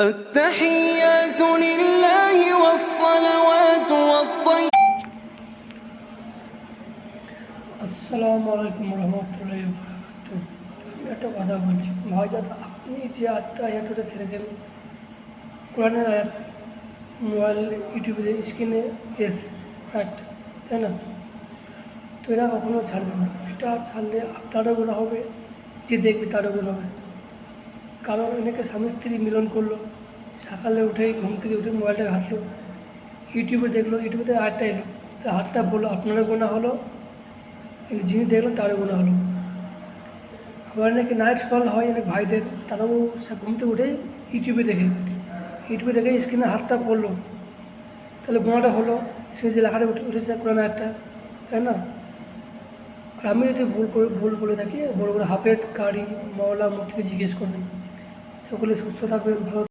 التحيات لله والصلوات والطيبات। আসসালামু আলাইকুম রহমতুল্লাহি ওয়া বারাকাতুহু। আমি একটা কথা বলছি ভাইজান, আপনি যে আয়াতটা ছেড়েছেন কোরআনের আয়াত, মোবাইল ইউটিউবে স্ক্রিনে এস অ্যাড, তাই না? তো এরা কখনো ছাড়বে না। এটা ছাড়লে আপনারও গুনাহ হবে, যে দেখবে তারও গুনাহ হবে। কারণ অনেকে স্বামী স্ত্রী মিলন করলো, সকালে উঠেই ঘুম থেকে উঠে মোবাইলটা ঘাঁটলো, ইউটিউবে দেখলো, ইউটিউবে আয়াতটা এলো, তো হাতটা বললো, আপনারও গুনাহ হলো, কিন্তু যিনি দেখলেন তারও গুনাহ হলো। আবার নাকি নাইট ফল হয় অনেক ভাইদের, তারাও ঘুম থেকে উঠে ইউটিউবে দেখে স্ক্রিনে হাতটা পড়লো, তাহলে গোনাটা হলো। স্ক্রিনে যে লেখাটা উঠেছে কোরআন একটা, তাই না? আর আমি যদি ভুল বলে থাকি, বড় বড় হাফেজ কারি মাওলা মুফতিকে জিজ্ঞেস করবেন। সকলে সুস্থ থাকবেন, ভালো